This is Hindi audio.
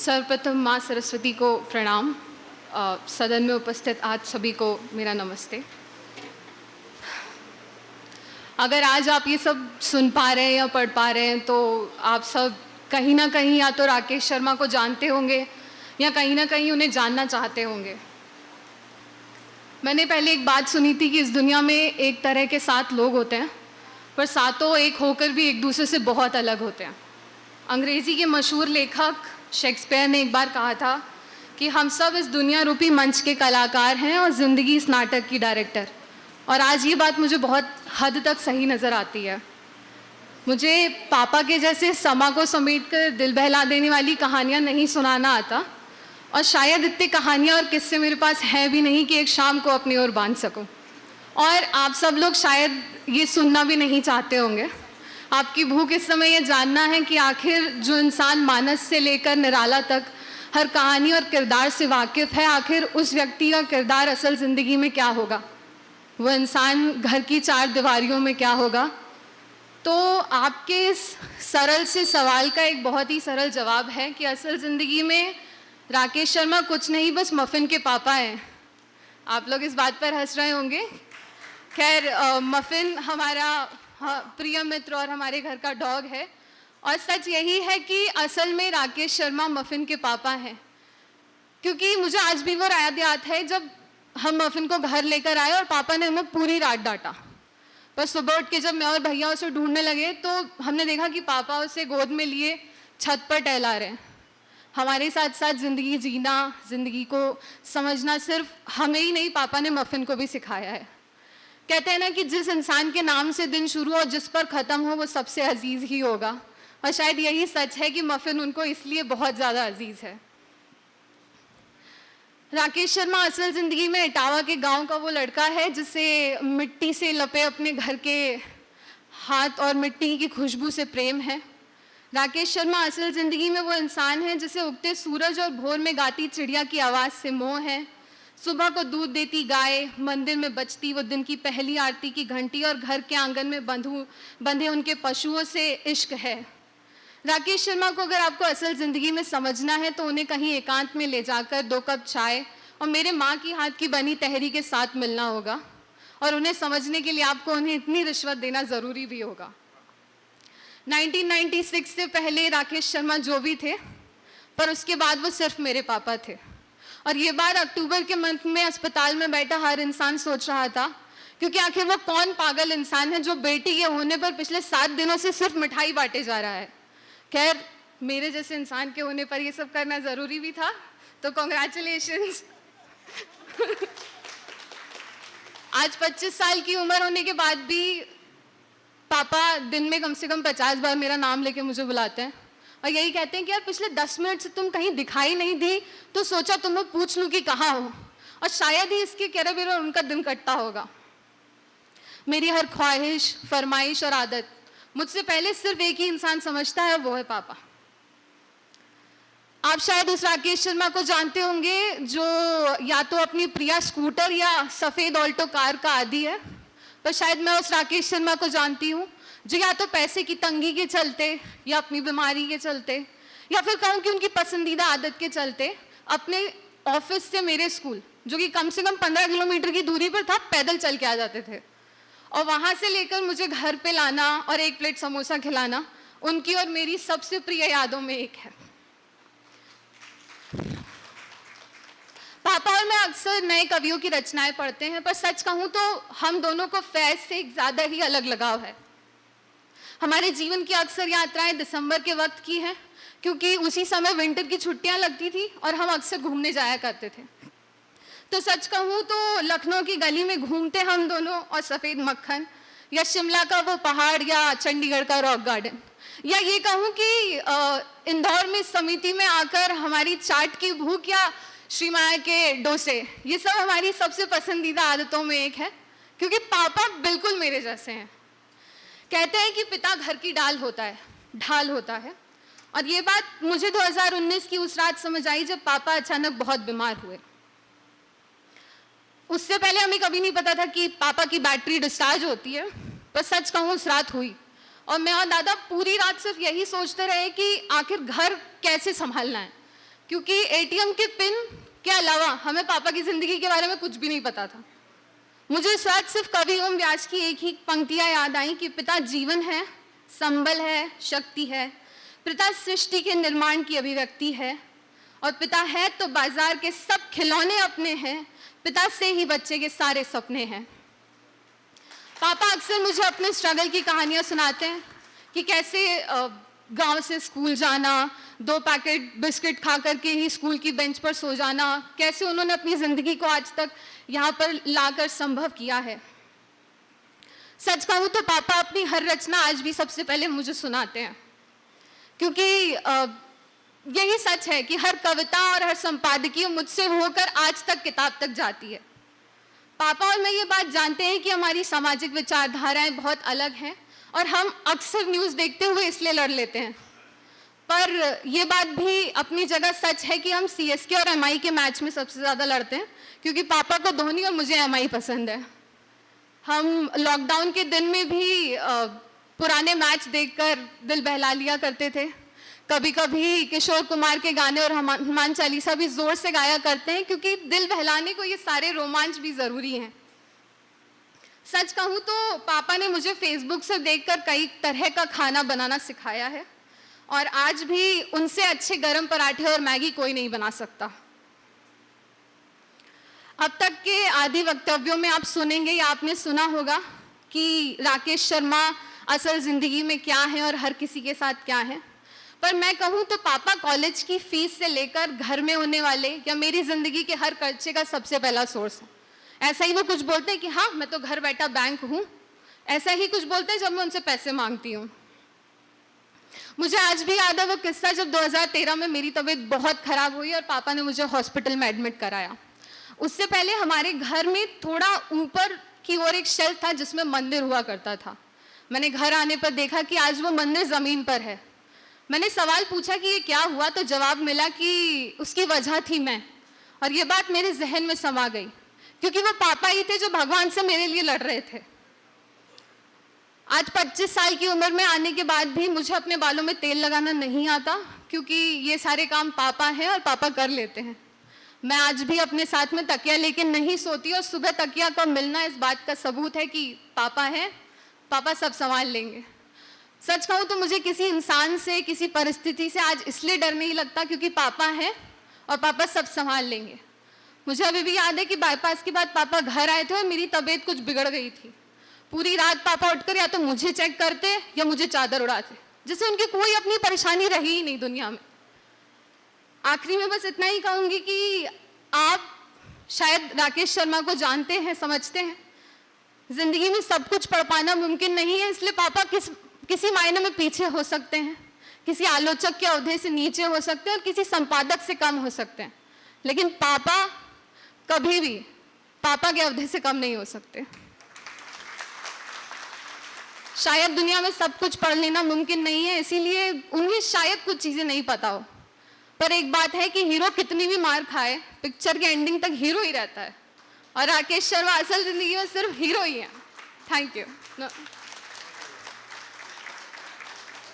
सर्वप्रथम माँ सरस्वती को प्रणाम। सदन में उपस्थित आज सभी को मेरा नमस्ते। अगर आज आप ये सब सुन पा रहे हैं या पढ़ पा रहे हैं तो आप सब कहीं ना कहीं या तो राकेश शर्मा को जानते होंगे या कहीं ना कहीं उन्हें जानना चाहते होंगे। मैंने पहले एक बात सुनी थी कि इस दुनिया में एक तरह के 7 लोग होते हैं, पर सातों एक होकर भी एक दूसरे से बहुत अलग होते हैं। अंग्रेज़ी के मशहूर लेखक शेक्सपियर ने एक बार कहा था कि हम सब इस दुनिया रूपी मंच के कलाकार हैं और ज़िंदगी इस नाटक की डायरेक्टर। और आज ये बात मुझे बहुत हद तक सही नज़र आती है। मुझे पापा के जैसे समा को समेट कर दिल बहला देने वाली कहानियाँ नहीं सुनाना आता, और शायद इतनी कहानियाँ और किस्से मेरे पास हैं भी नहीं कि एक शाम को अपनी ओर बांध सकूं। और आप सब लोग शायद ये सुनना भी नहीं चाहते होंगे। आपकी भूख इस समय ये जानना है कि आखिर जो इंसान मानस से लेकर निराला तक हर कहानी और किरदार से वाकिफ़ है, आखिर उस व्यक्ति का किरदार असल ज़िंदगी में क्या होगा, वो इंसान घर की 4 दीवारियों में क्या होगा। तो आपके इस सरल से सवाल का एक बहुत ही सरल जवाब है कि असल ज़िंदगी में राकेश शर्मा कुछ नहीं, बस मफ़िन के पापा हैं। आप लोग इस बात पर हंस रहे होंगे। खैर, मफ़िन हमारा प्रिय मित्र और हमारे घर का डॉग है, और सच यही है कि असल में राकेश शर्मा मफ़िन के पापा हैं। क्योंकि मुझे आज भी वो रात याद है जब हम मफ़िन को घर लेकर आए और पापा ने हमें पूरी रात डांटा। पर सुबह उठ के जब मैं और भैया उसे ढूंढने लगे तो हमने देखा कि पापा उसे गोद में लिए छत पर टहला रहे हैं। हमारे साथ साथ ज़िंदगी जीना, ज़िंदगी को समझना सिर्फ हमें ही नहीं, पापा ने मफ़िन को भी सिखाया है। कहते हैं ना कि जिस इंसान के नाम से दिन शुरू और जिस पर ख़त्म हो वो सबसे अजीज़ ही होगा, और शायद यही सच है कि मफ़िन उनको इसलिए बहुत ज़्यादा अजीज़ है। राकेश शर्मा असल ज़िंदगी में इटावा के गांव का वो लड़का है जिसे मिट्टी से लपे अपने घर के हाथ और मिट्टी की खुशबू से प्रेम है। राकेश शर्मा असल ज़िंदगी में वो इंसान है जिसे उगते सूरज और भोर में गाती चिड़िया की आवाज़ से मोह है, सुबह को दूध देती गाय, मंदिर में बजती वो दिन की पहली आरती की घंटी और घर के आंगन में बंधे उनके पशुओं से इश्क है। राकेश शर्मा को अगर आपको असल ज़िंदगी में समझना है तो उन्हें कहीं एकांत में ले जाकर 2 कप चाय और मेरे माँ की हाथ की बनी तहरी के साथ मिलना होगा, और उन्हें समझने के लिए आपको उन्हें इतनी रिश्वत देना ज़रूरी भी होगा। 1996 से पहले राकेश शर्मा जो भी थे, पर उसके बाद वो सिर्फ मेरे पापा थे। और ये बार अक्टूबर के मंथ में अस्पताल में बैठा हर इंसान सोच रहा था, क्योंकि आखिर वो कौन पागल इंसान है जो बेटी के होने पर पिछले 7 दिनों से सिर्फ मिठाई बांटे जा रहा है। खैर, मेरे जैसे इंसान के होने पर ये सब करना ज़रूरी भी था, तो कॉन्ग्रेचुलेशंस। आज 25 साल की उम्र होने के बाद भी पापा दिन में कम से कम 50 बार मेरा नाम लेके मुझे बुलाते हैं और यही कहते हैं कि यार पिछले 10 मिनट से तुम कहीं दिखाई नहीं दी, तो सोचा तुम्हें पूछ लूँ कि कहाँ हो, और शायद ही इसके केरा बेरा उनका दिन कटता होगा। मेरी हर ख्वाहिश, फरमाइश और आदत मुझसे पहले सिर्फ एक ही इंसान समझता है, वो है पापा। आप शायद उस राकेश शर्मा को जानते होंगे जो या तो अपनी प्रिया स्कूटर या सफ़ेद ऑल्टो कार का आदी है, पर शायद मैं उस राकेश शर्मा को जानती हूँ जो या तो पैसे की तंगी के चलते या अपनी बीमारी के चलते या फिर कहूँ कि उनकी पसंदीदा आदत के चलते अपने ऑफिस से मेरे स्कूल, जो कि कम से कम 15 किलोमीटर की दूरी पर था, पैदल चल के आ जाते थे, और वहाँ से लेकर मुझे घर पे लाना और 1 प्लेट समोसा खिलाना उनकी और मेरी सबसे प्रिय यादों में एक है। पापा और मैं अक्सर नए कवियों की रचनाएं पढ़ते हैं, पर सच कहूँ तो हम दोनों को फैज़ से एक ज़्यादा ही अलग लगाव है। हमारे जीवन की अक्सर यात्राएं दिसंबर के वक्त की हैं, क्योंकि उसी समय विंटर की छुट्टियां लगती थी और हम अक्सर घूमने जाया करते थे। तो सच कहूँ तो लखनऊ की गली में घूमते हम दोनों, और सफ़ेद मक्खन या शिमला का वो पहाड़ या चंडीगढ़ का रॉक गार्डन, या ये कहूँ कि इंदौर में समिति में आकर हमारी चाट की भूख या श्री माया के डोसे, ये सब हमारी सबसे पसंदीदा आदतों में एक है, क्योंकि पापा बिल्कुल मेरे जैसे हैं। कहते हैं कि पिता घर की ढाल होता है, और ये बात मुझे 2019 की उस रात समझ आई जब पापा अचानक बहुत बीमार हुए। उससे पहले हमें कभी नहीं पता था कि पापा की बैटरी डिस्चार्ज होती है, पर सच कहूँ उस रात हुई, और मैं और दादा पूरी रात सिर्फ यही सोचते रहे कि आखिर घर कैसे संभालना है। क्योंकि एटीएम के पिन के अलावा हमें पापा की ज़िंदगी के बारे में कुछ भी नहीं पता था। मुझे इस वक्त सिर्फ कवि ओम व्यास की एक ही पंक्तियाँ याद आई कि पिता जीवन है, संबल है, शक्ति है, पिता सृष्टि के निर्माण की अभिव्यक्ति है, और पिता है तो बाजार के सब खिलौने अपने हैं, पिता से ही बच्चे के सारे सपने हैं। पापा अक्सर मुझे अपने स्ट्रगल की कहानियाँ सुनाते हैं कि कैसे गांव से स्कूल जाना, 2 पैकेट बिस्किट खा करके ही स्कूल की बेंच पर सो जाना, कैसे उन्होंने अपनी ज़िंदगी को आज तक यहाँ पर लाकर संभव किया है। सच कहूँ तो पापा अपनी हर रचना आज भी सबसे पहले मुझे सुनाते हैं, क्योंकि यही सच है कि हर कविता और हर संपादकीय मुझसे होकर आज तक किताब तक जाती है। पापा और मैं ये बात जानते हैं कि हमारी सामाजिक विचारधाराएं बहुत अलग हैं और हम अक्सर न्यूज़ देखते हुए इसलिए लड़ लेते हैं, पर ये बात भी अपनी जगह सच है कि हम सीएसके और एमआई के मैच में सबसे ज़्यादा लड़ते हैं, क्योंकि पापा को धोनी और मुझे एमआई पसंद है। हम लॉकडाउन के दिन में भी पुराने मैच देखकर दिल बहला लिया करते थे। कभी कभी किशोर कुमार के गाने और हनुमान चालीसा भी जोर से गाया करते हैं, क्योंकि दिल बहलाने को ये सारे रोमांच भी ज़रूरी हैं। सच कहूँ तो पापा ने मुझे फेसबुक से देखकर कई तरह का खाना बनाना सिखाया है, और आज भी उनसे अच्छे गरम पराठे और मैगी कोई नहीं बना सकता। अब तक के आधे वक्तव्यों में आप सुनेंगे या आपने सुना होगा कि राकेश शर्मा असल ज़िंदगी में क्या है और हर किसी के साथ क्या है, पर मैं कहूँ तो पापा कॉलेज की फीस से लेकर घर में होने वाले या मेरी ज़िंदगी के हर खर्चे का सबसे पहला सोर्स है। ऐसा ही वो कुछ बोलते हैं कि हाँ मैं तो घर बैठा बैंक हूँ, ऐसा ही कुछ बोलते हैं जब मैं उनसे पैसे मांगती हूँ। मुझे आज भी याद है वो किस्सा जब 2013 में मेरी तबीयत बहुत ख़राब हुई और पापा ने मुझे हॉस्पिटल में एडमिट कराया। उससे पहले हमारे घर में थोड़ा ऊपर की ओर एक शेल्फ था जिसमें मंदिर हुआ करता था। मैंने घर आने पर देखा कि आज वो मंदिर ज़मीन पर है। मैंने सवाल पूछा कि ये क्या हुआ, तो जवाब मिला कि उसकी वजह थी मैं, और ये बात मेरे जहन में समा गई, क्योंकि वो पापा ही थे जो भगवान से मेरे लिए लड़ रहे थे। आज 25 साल की उम्र में आने के बाद भी मुझे अपने बालों में तेल लगाना नहीं आता, क्योंकि ये सारे काम पापा हैं और पापा कर लेते हैं। मैं आज भी अपने साथ में तकिया लेके नहीं सोती, और सुबह तकिया का मिलना इस बात का सबूत है कि पापा हैं, पापा सब संभाल लेंगे। सच कहूँ तो मुझे किसी इंसान से, किसी परिस्थिति से आज इसलिए डर नहीं लगता क्योंकि पापा हैं और पापा सब संभाल लेंगे। मुझे अभी भी याद है कि बाईपास के बाद पापा घर आए थे और मेरी तबीयत कुछ बिगड़ गई थी। पूरी रात पापा उठकर या तो मुझे चेक करते या मुझे चादर उड़ाते, जिससे उनकी कोई अपनी परेशानी रही ही नहीं दुनिया में। आखिरी में बस इतना ही कहूँगी कि आप शायद राकेश शर्मा को जानते हैं, समझते हैं। जिंदगी में सब कुछ पढ़ पाना मुमकिन नहीं है, इसलिए पापा किसी मायने में पीछे हो सकते हैं, किसी आलोचक के ओहदे से नीचे हो सकते हैं और किसी संपादक से कम हो सकते हैं, लेकिन पापा कभी भी पापा के ओहदे से कम नहीं हो सकते। शायद दुनिया में सब कुछ पढ़ लेना मुमकिन नहीं है, इसीलिए उन्हें शायद कुछ चीज़ें नहीं पता हो, पर एक बात है कि हीरो कितनी भी मार खाए पिक्चर के एंडिंग तक हीरो ही रहता है, और राकेश शर्मा असल ज़िंदगी में सिर्फ हीरो ही है। Thank you.